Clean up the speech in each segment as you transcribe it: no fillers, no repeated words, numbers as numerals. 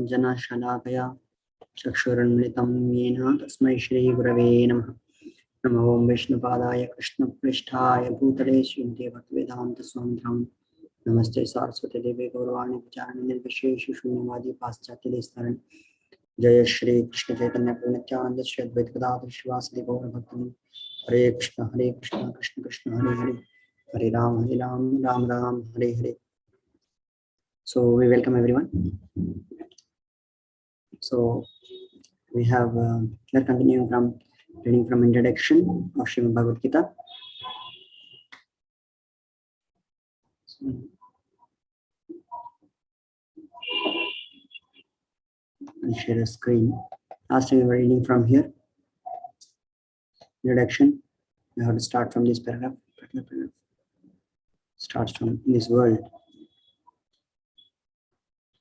ज्ञानाञ्जनशलाकया चक्षुरुन्मिलितं येन तस्मै श्रीगुरवे नमः। नमो ओं विष्णुपादाय कृष्णपृष्ठाय भूतले श्रीमते भक्तिवेदान्तस्वामिनाथाय नमस्ते सरस्वती देवे गौरवाणी प्रचारिणे निर्विशेषशून्यवादी पाश्चात्यदेशतारिणे। जय श्री कृष्ण चैतन्य प्रभु नित्यानंद श्री अद्वैत गदाधर श्रीवासदि गौर भक्तवृंद। हरे कृष्ण कृष्ण कृष्ण हरे हरे, हरे Ram Ram Ram Hare Hare. So we welcome everyone. So we have we are continuing from reading from introduction of Srimad Bhagavad Gita. I'll share a screen. Last time we were reading from here. Introduction. We have to start from this paragraph. Starts from this world.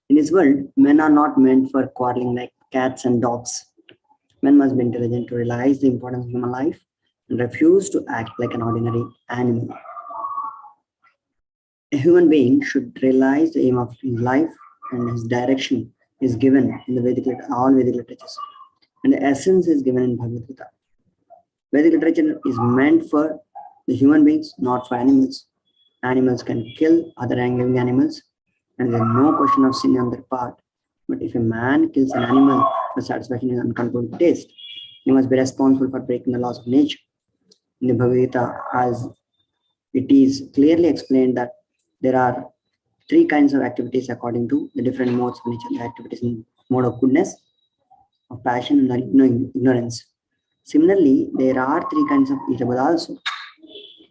In this world, men are not meant for quarreling like cats and dogs. Men must be intelligent to realize the importance of human life and refuse to act like an ordinary animal. A human being should realize the aim of his life and his direction is given in the all Vedic literatures, and the essence is given in Bhagavad Gita. Vedic literature is meant for the human beings, not for animals. Animals can kill other living animals, and there is no question of sin on their part. But if a man kills an animal for satisfaction and uncontrolled taste, he must be responsible for breaking the laws of nature. In the Bhagavad Gita, as it is clearly explained that there are three kinds of activities according to the different modes of nature. The activities in mode of goodness, of passion, and ignorance. Similarly, there are three kinds of irritable also.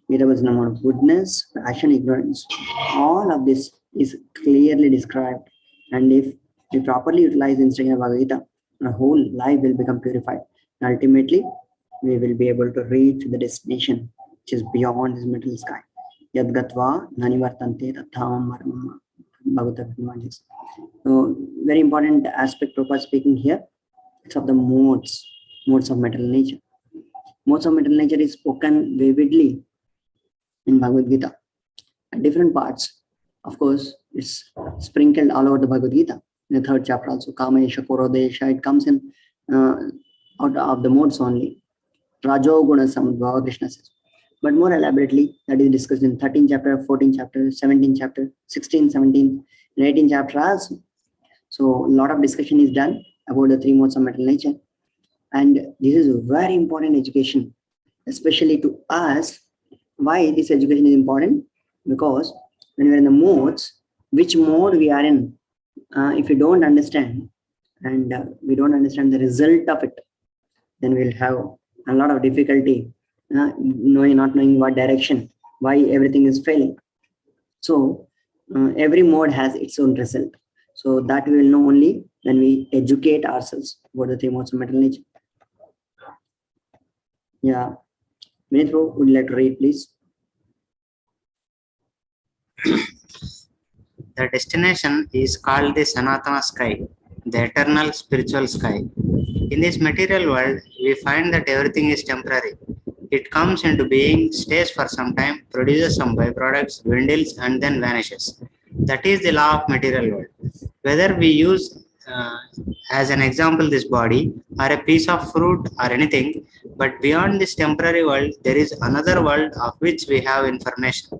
Irritable in the mode of goodness, passion, ignorance. All of this is clearly described, and if we properly utilize the instruction of Bhagavad Gita, our whole life will become purified. And ultimately, we will be able to reach the destination which is beyond this material sky. Yad gatva nanivartante tatham marmam Bhagavad. So, very important aspect Prabhupada speaking here. It's of the modes of material nature. Modes of material nature is spoken vividly in Bhagavad Gita at different parts. Of course, it's sprinkled all over the Bhagavad Gita. In the third chapter also, Kamesha, Korodesha, it comes in out of the modes only. Rajoguna Samudbhava, Krishna says. But more elaborately, that is discussed in 13th chapter, 14th chapter, 17th chapter, 16th, 17th, and 18th chapter also. So a lot of discussion is done about the three modes of material nature. And this is a very important education, especially to us. Why this education is important? Because when we are in the modes, which mode we are in, if we don't understand and we don't understand the result of it, then we'll have a lot of difficulty not knowing what direction, why everything is failing. So every mode has its own result. So that we will know only when we educate ourselves about the three modes of material nature. Yeah. Vinithro, would you like to read, please? The destination is called the Sanatana sky, the eternal spiritual sky. In this material world, we find that everything is temporary. It comes into being, stays for some time, produces some byproducts, dwindles, and then vanishes. That is the law of material world. Whether we use as an example this body or a piece of fruit or anything, but beyond this temporary world, there is another world of which we have information.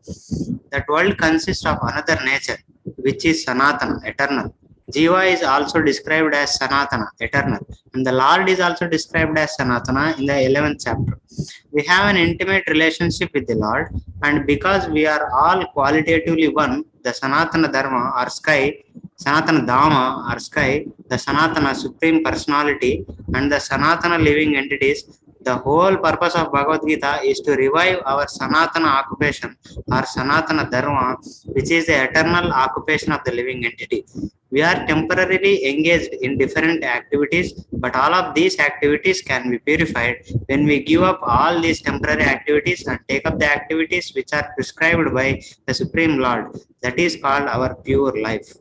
That world consists of another nature, which is Sanatana, eternal. Jiva is also described as Sanatana, eternal, and the Lord is also described as Sanatana in the 11th chapter. We have an intimate relationship with the Lord, and because we are all qualitatively one, the Sanatana Dharma or sky, Sanatana Dhamma or sky, the Sanatana Supreme Personality, and the Sanatana living entities, the whole purpose of Bhagavad Gita is to revive our Sanatana occupation or Sanatana Dharma, which is the eternal occupation of the living entity. We are temporarily engaged in different activities, but all of these activities can be purified when we give up all these temporary activities and take up the activities which are prescribed by the Supreme Lord. That is called our pure life.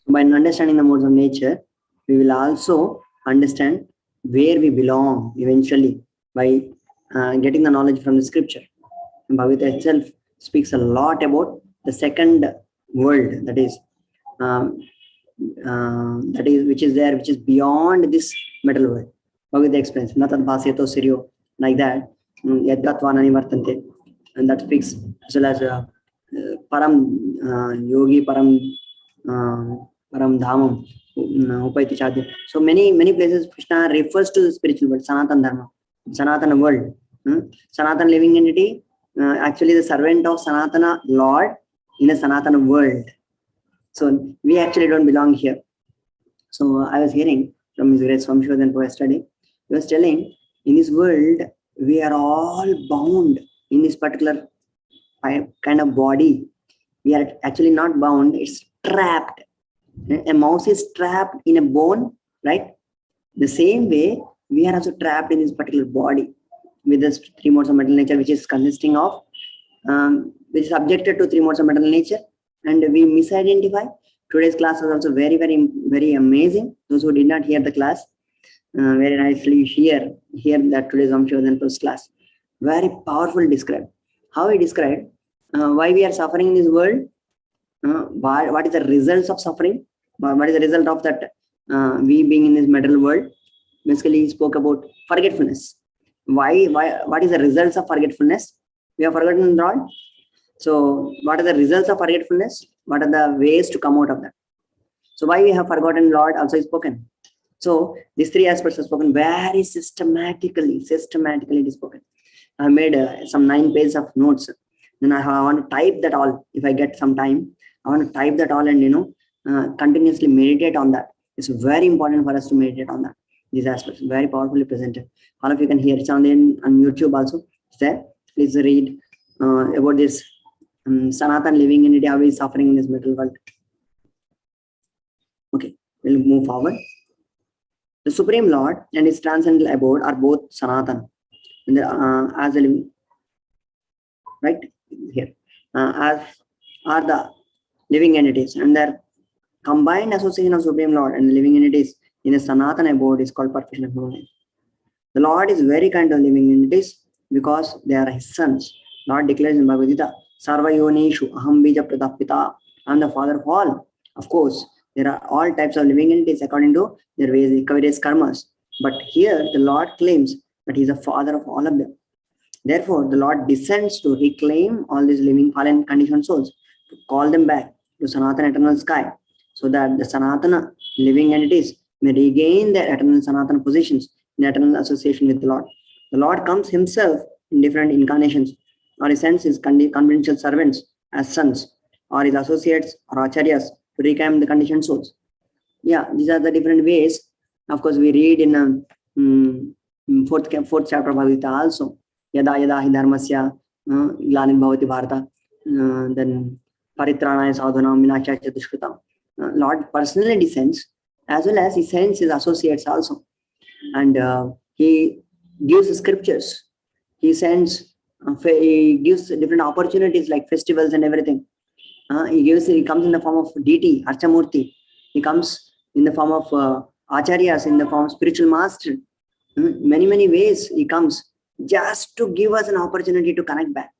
By understanding the modes of nature, we will also understand where we belong eventually by getting the knowledge from the scripture. And Bhagavad Gita itself speaks a lot about the second world, that is that is which is there, which is beyond this material world. Bhagavad explains, Natad Bhasyato Siryo, like that. Yadgatvanani Vartante, and that speaks as well as Param Yogi, Param Dhamam, Upaiti Chadya. So many places Krishna refers to the spiritual world, Sanatan Dharma, Sanatana world. Sanatana living entity, actually the servant of Sanatana Lord in a Sanatana world. So we actually don't belong here. So I was hearing from His Grace Swamishodan Poet Study, he was telling, in this world, we are all bound in this particular kind of body. We are actually not bound, it's trapped. A mouse is trapped in a bone, right? The same way, we are also trapped in this particular body with the three modes of material nature, which is consisting of, which is subjected to three modes of material nature, and we misidentify. Today's class was also very, very, very amazing. Those who did not hear the class, very nicely hear that today's Swamishodan Post class. Very powerful described. How he described why we are suffering in this world, what is the results of suffering, what is the result of that we being in this material world. Basically, he spoke about forgetfulness. Why? What is the results of forgetfulness? We have forgotten God. So, what are the results of forgetfulness? What are the ways to come out of that? So, why we have forgotten Lord also is spoken. So, these three aspects are spoken very systematically it is spoken. I made some 9 pages of notes. Then I want to type that all. If I get some time, I want to type that all and continuously meditate on that. It's very important for us to meditate on that. These aspects very powerfully presented. All of you can hear it on YouTube also. It's there. Please read about this Sanatan living in India, how he is suffering in this material world. Okay, we'll move forward. The Supreme Lord and his transcendental abode are both Sanatan, as a living, right here, as are the living entities, and their combined association of Supreme Lord and the living entities in a Sanatana abode is called perfection of human life. The Lord is very kind to living entities because they are his sons. Lord declares in Bhagavad Gita, Sarva Yonishu Aham Bija Pratapita, I am the father of all. Of course, there are all types of living entities according to their various karmas. But here the Lord claims that he is the father of all of them. Therefore, the Lord descends to reclaim all these living fallen conditioned souls, to call them back to Sanatana eternal sky, so that the Sanatana living entities may regain their eternal Sanatana positions in eternal association with the Lord. The Lord comes himself in different incarnations, or he sends his confidential servants as sons, or his associates or acharyas to reclaim the conditioned souls. Yeah, these are the different ways. Of course, we read in fourth chapter of Bhagavad Gita also. Yada yada hi dharmasya glanim bhavati bharata, then paritranaya sadhunam vinashaya chadushkritam. Lord personally descends, as well as he sends his associates also, and he gives scriptures. He sends, he gives different opportunities like festivals and everything. He comes in the form of deity, Archamurti. He comes in the form of acharyas, in the form of spiritual master. Many ways he comes just to give us an opportunity to connect back.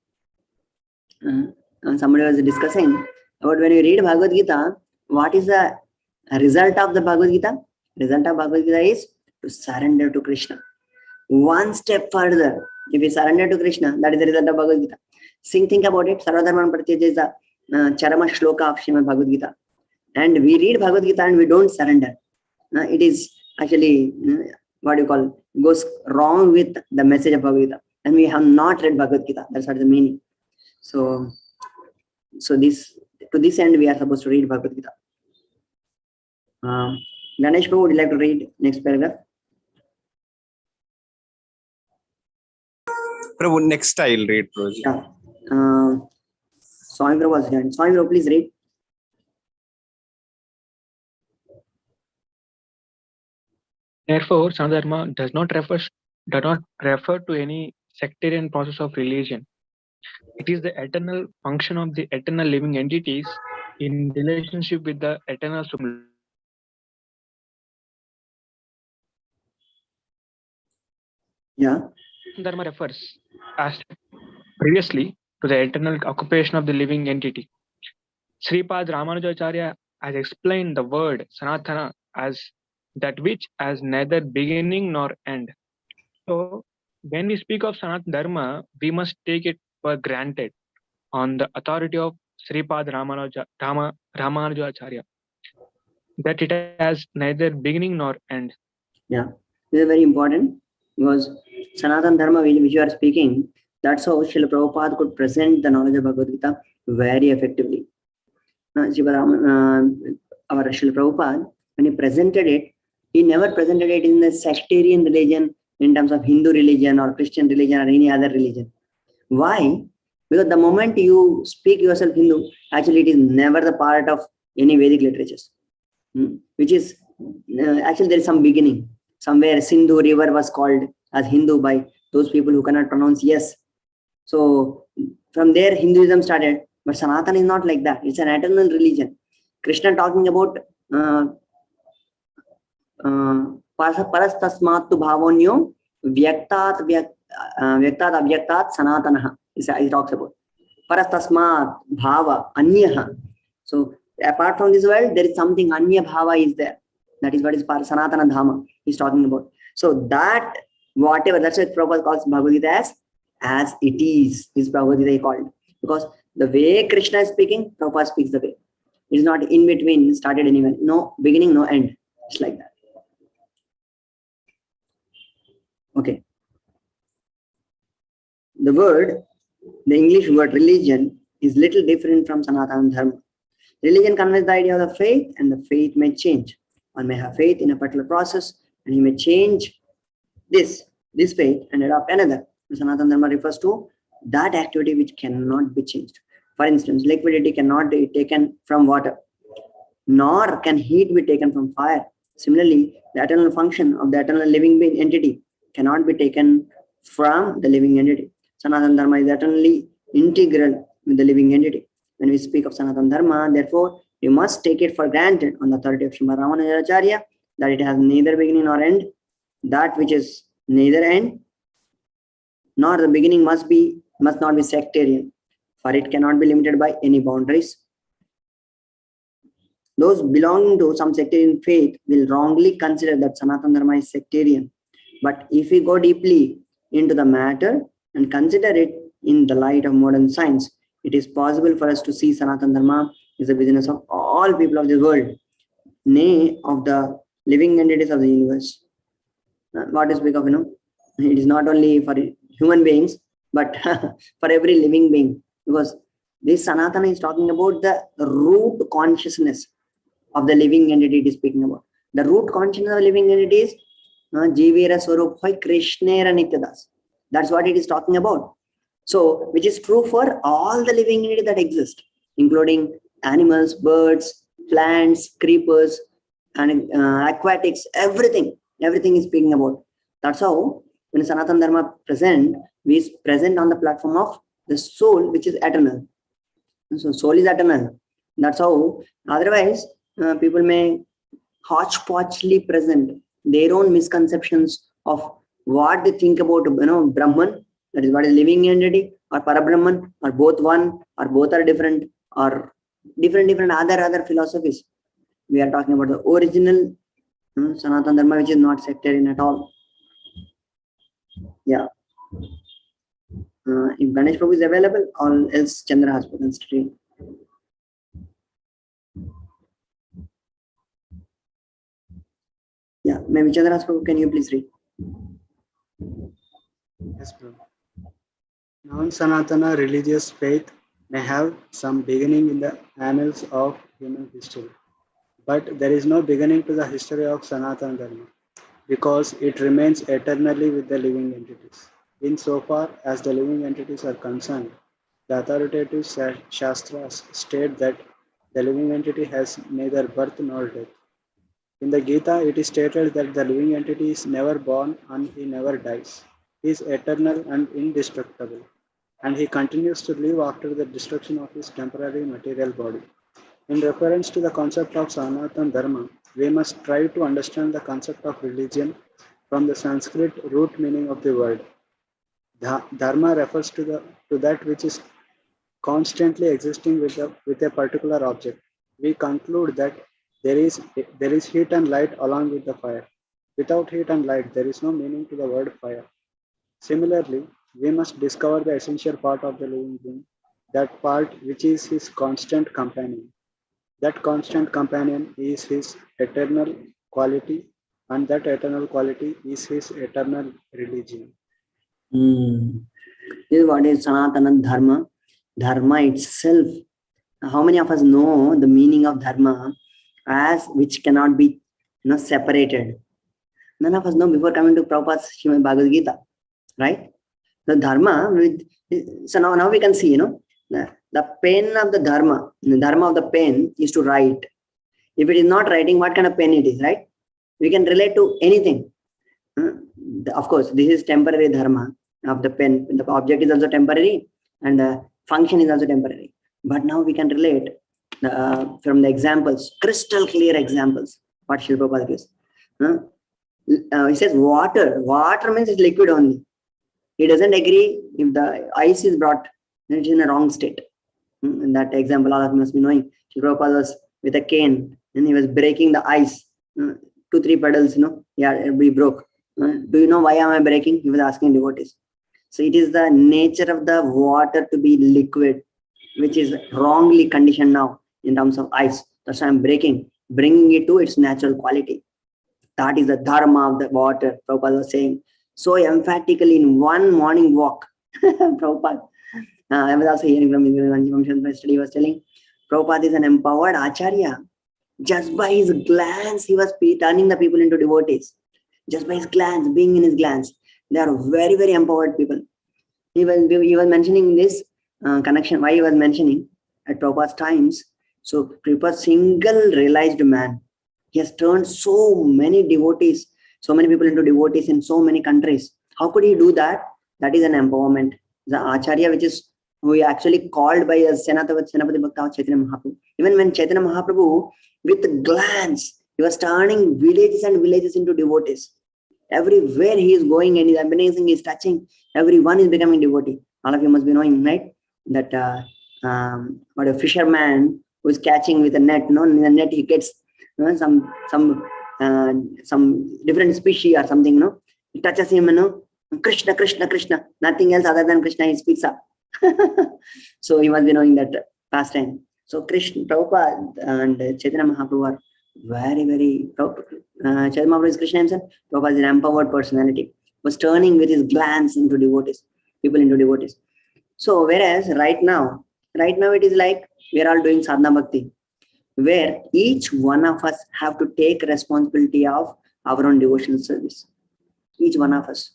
Somebody was discussing about when you read Bhagavad Gita, what is the result of the Bhagavad Gita? Result of Bhagavad Gita is to surrender to Krishna. One step further, if we surrender to Krishna, that is the result of Bhagavad Gita. Think about it. Sarvadharman Pratyaja is the Charama Shloka of Srimad Bhagavad Gita. And we read Bhagavad Gita and we don't surrender. It is actually, what you call, goes wrong with the message of Bhagavad Gita. And we have not read Bhagavad Gita. That's what the meaning. So this, to this end, we are supposed to read Bhagavad Gita. Ganesh Prabhu, would you like to read next paragraph? Prabhu, next I'll read, Prabhu. Yeah. Swami Prabhu was done. Swami Prabhu, please read. Therefore, Sanadharma does not refer to any sectarian process of religion. It is the eternal function of the eternal living entities in relationship with the eternal Supreme. Yeah. Dharma refers, as previously, to the eternal occupation of the living entity. Sripad Ramanujacharya has explained the word Sanatana as that which has neither beginning nor end. So, when we speak of Sanatana Dharma, we must take it for granted on the authority of Sripad Ramanujacharya that it has neither beginning nor end. Yeah, this is very important because Sanatan Dharma, which you are speaking, that's how Srila Prabhupada could present the knowledge of Bhagavad Gita very effectively. Our Srila Prabhupada, when he presented it, he never presented it in the sectarian religion in terms of Hindu religion or Christian religion or any other religion. Why? Because the moment you speak yourself Hindu, actually it is never the part of any Vedic literatures, which is actually there is some beginning. Somewhere Sindhu river was called as Hindu by those people who cannot pronounce yes. So from there Hinduism started, but Sanatana is not like that. It's an eternal religion. Krishna talking about parastasmattu bhavonyo vyaktat avyaktat sanatanaha. He talks about parastasmat bhava anyaha. So apart from this world, there is something anya bhava is there. That is what is Sanatana Dhamma he's talking about. So that whatever, that's what Prabhupada calls Bhagavad Gita as it is Bhagavad Gita called. Because the way Krishna is speaking, Prabhupada speaks the way. It is not in between, started anywhere. No beginning, no end. It's like that. Okay. The English word religion is little different from Sanatana Dharma. Religion conveys the idea of the faith, and the faith may change. One may have faith in a particular process, and he may change this faith and adopt another. Sanatana Dharma refers to that activity which cannot be changed. For instance, liquidity cannot be taken from water, nor can heat be taken from fire. Similarly, the eternal function of the eternal living being entity cannot be taken from the living entity. Sanatana Dharma is eternally integral with the living entity. When we speak of Sanatana Dharma, therefore, we must take it for granted on the authority of Srimad Ramanujacharya that it has neither beginning nor end. That which is neither end nor the beginning must not be sectarian, for it cannot be limited by any boundaries. Those belonging to some sectarian faith will wrongly consider that Sanatana Dharma is sectarian. But if we go deeply into the matter and consider it in the light of modern science, it is possible for us to see Sanatana Dharma is the business of all people of the world, nay, of the living entities of the universe. What is speak of, it is not only for human beings, but for every living being. Because this Sanatana is talking about the root consciousness of the living entity it is speaking about. The root consciousness of the living entity is Jivera Swarup Hoy Krishnera Nityadas. That's what it is talking about. So, which is true for all the living entity that exist, including animals, birds, plants, creepers, and aquatics, everything is speaking about. That's how when Sanatana Dharma we present on the platform of the soul, which is eternal. So soul is eternal. That's how. Otherwise, people may hodgepodgely present their own misconceptions of what they think about Brahman, that is what is living entity, or Parabrahman, or both one, or both are different, or different other philosophies. We are talking about the original Sanatana Dharma, which is not sectarian at all. Yeah. If Ganesh Prabhu is available, or else Chandra has spoken straight. Yeah, maybe Chandra Prabhu, can you please read? Yes, Prabhu. Non-Sanatana religious faith may have some beginning in the annals of human history, but there is no beginning to the history of Sanatana Dharma, because it remains eternally with the living entities. Insofar as the living entities are concerned, the authoritative Shastras state that the living entity has neither birth nor death. In the Gita, it is stated that the living entity is never born and he never dies. He is eternal and indestructible, and he continues to live after the destruction of his temporary material body. In reference to the concept of Sanatana Dharma, we must try to understand the concept of religion from the Sanskrit root meaning of the word. Dharma refers to that which is constantly existing with a particular object, we conclude that there is heat and light along with the fire. Without heat and light, there is no meaning to the word fire. Similarly, we must discover the essential part of the living being, that part which is his constant companion. That constant companion is his eternal quality, and that eternal quality is his eternal religion. This is what is Sanatana Dharma. Dharma itself. How many of us know the meaning of dharma as which cannot be separated? None of us know before coming to Prabhupada's Srimad Bhagavad Gita, right? The dharma with, so now we can see, the pen of the dharma of the pen is to write. If it is not writing, what kind of pen it is, right? We can relate to anything. Of course, this is temporary dharma of the pen. The object is also temporary and the function is also temporary. But now we can relate from the examples, crystal clear examples, what Srila Prabhupada gives. He says water. Water means it's liquid only. He doesn't agree if the ice is brought, then it's in a wrong state. In that example, all of you must be knowing. Srila Prabhupada was with a cane and he was breaking the ice. 2-3 puddles, we broke. Do you know why am I breaking? He was asking devotees. So it is the nature of the water to be liquid, which is wrongly conditioned now in terms of ice. That's why I'm bringing it to its natural quality. That is the dharma of the water, Prabhupada was saying. So emphatically in one morning walk, Prabhupada, I was also hearing from his study, he was telling, Prabhupada is an empowered acharya. Just by his glance, he was turning the people into devotees. Just by his glance, being in his glance. They are very, very empowered people. He was mentioning this connection, why he was mentioning at Prabhupada's times. So Prabhupada's single realized man. He has turned so many devotees, so many people into devotees in so many countries. How could he do that? That is an empowerment. The Acharya, which is we actually called by as Senapati Bhakta Chaitanya Mahaprabhu. Even when Chaitanya Mahaprabhu, with a glance, he was turning villages and villages into devotees. Everywhere he is going and is amazing, he is touching, everyone is becoming devotee. All of you must be knowing, right? That what a fisherman who is catching with a net, in the net he gets some different species or something, he touches him, Krishna, Krishna, Krishna, nothing else other than Krishna, he speaks up. So he must be knowing that pastime. So Krishna, Prabhupada and Chaitanya Mahaprabhu are very, very, Chaitanya Mahaprabhu is Krishna himself. Prabhupada is an empowered personality, was turning with his glance into devotees, people into devotees. So whereas right now it is like we are all doing sadhana bhakti, where each one of us have to take responsibility of our own devotional service. Each one of us.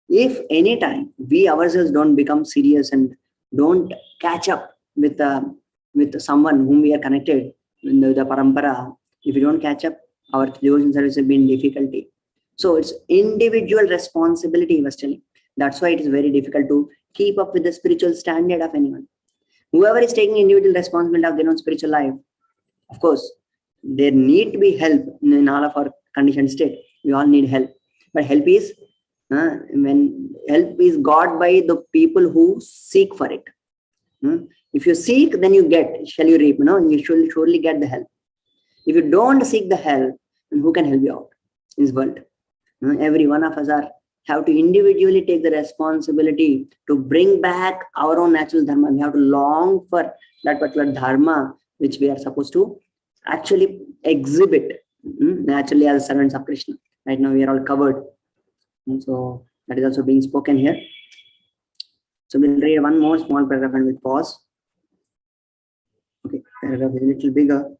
If any time we ourselves don't become serious and don't catch up with someone whom we are connected in the parampara, if we don't catch up, our devotion service will be in difficulty. So it's individual responsibility, he was telling. That's why it is very difficult to keep up with the spiritual standard of anyone. Whoever is taking individual responsibility of their own spiritual life, of course, there need to be help in all of our conditioned state. We all need help. But help is when help is got by the people who seek for it. If you seek, then you get. Shall you reap? You should surely get the help. If you don't seek the help, then who can help you out in this world? Every one of us have to individually take the responsibility to bring back our own natural dharma. We have to long for that particular dharma which we are supposed to actually exhibit naturally as servants of Krishna. Right now we are all covered. And so that is also being spoken here. So we'll read one more small paragraph and we'll pause. Okay, paragraph is a little bigger.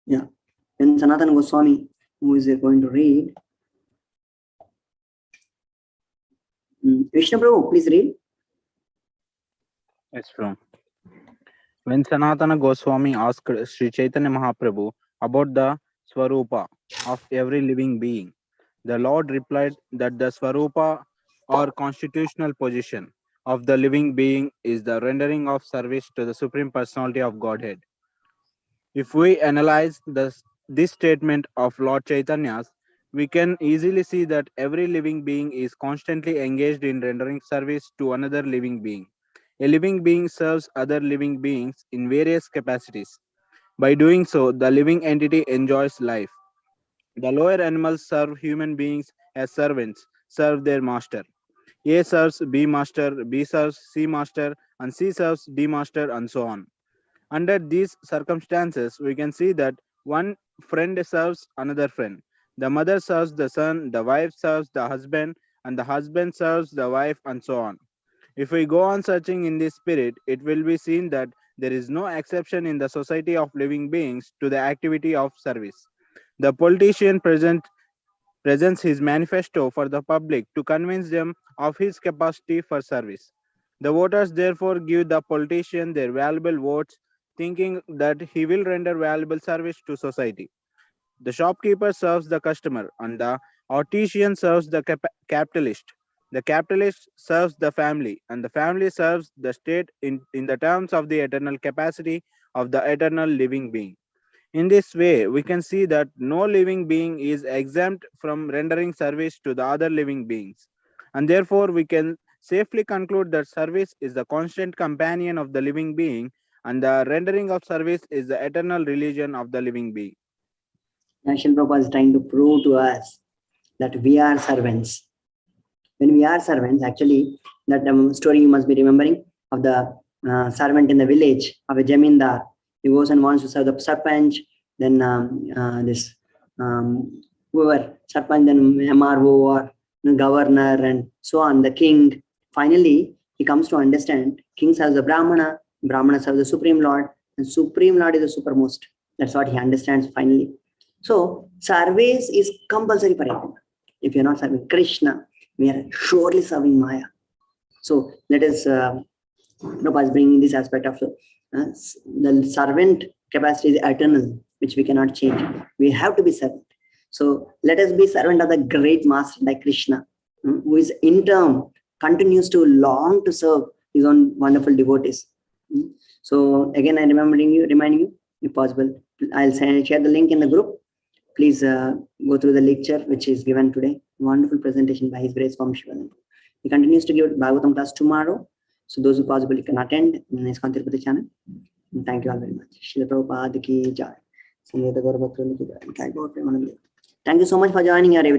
Yeah, and Sanatana Goswami, who is going to read. Vishnu Prabhu, please read. Yes, from. When Sanatana Goswami asked Sri Chaitanya Mahaprabhu about the Swarupa of every living being, the Lord replied that the Swarupa or constitutional position of the living being is the rendering of service to the Supreme Personality of Godhead. If we analyze this statement of Lord Chaitanya's, we can easily see that every living being is constantly engaged in rendering service to another living being. A living being serves other living beings in various capacities. By doing so, the living entity enjoys life. The lower animals serve human beings as servants, serve their master. A serves B master, B serves C master, and C serves D master, and so on. Under these circumstances, we can see that one friend serves another friend. The mother serves the son, the wife serves the husband, and the husband serves the wife, and so on. If we go on searching in this spirit, it will be seen that there is no exception in the society of living beings to the activity of service. The politician presents his manifesto for the public to convince them of his capacity for service. The voters therefore give the politician their valuable votes, thinking that he will render valuable service to society. The shopkeeper serves the customer, and the artisan serves the capitalist. The capitalist serves the family, and the family serves the state in the terms of the eternal capacity of the eternal living being. In this way, we can see that no living being is exempt from rendering service to the other living beings. And therefore, we can safely conclude that service is the constant companion of the living being, and the rendering of service is the eternal religion of the living being. Srila Prabhupada is trying to prove to us that we are servants. When we are servants, actually, that story you must be remembering of the servant in the village of a Jamindar. He goes and wants to serve the Sarpanch, then this whoever, Sarpanch, then MRO or governor, and so on, the king. Finally, he comes to understand king serves the Brahmana, Brahmana serves the Supreme Lord, and Supreme Lord is the supermost. That's what he understands finally. So, service is compulsory for everyone. If you're not serving Krishna, we are surely serving Maya. So, let us Prabhupada bringing this aspect of the servant capacity is eternal, which we cannot change. We have to be servant. So, let us be servant of the great master like Krishna, who is in turn continues to long to serve his own wonderful devotees. So, again, I reminding you, if possible, I'll share the link in the group. Please go through the lecture which is given today. Wonderful presentation by His Grace Swami Shivananda. He continues to give Bhagavatam class tomorrow. So those who possibly can attend in the ISKCON Tirupati channel. And thank you all very much. Srila Prabhupada ki jai. Thank you so much for joining, everyone.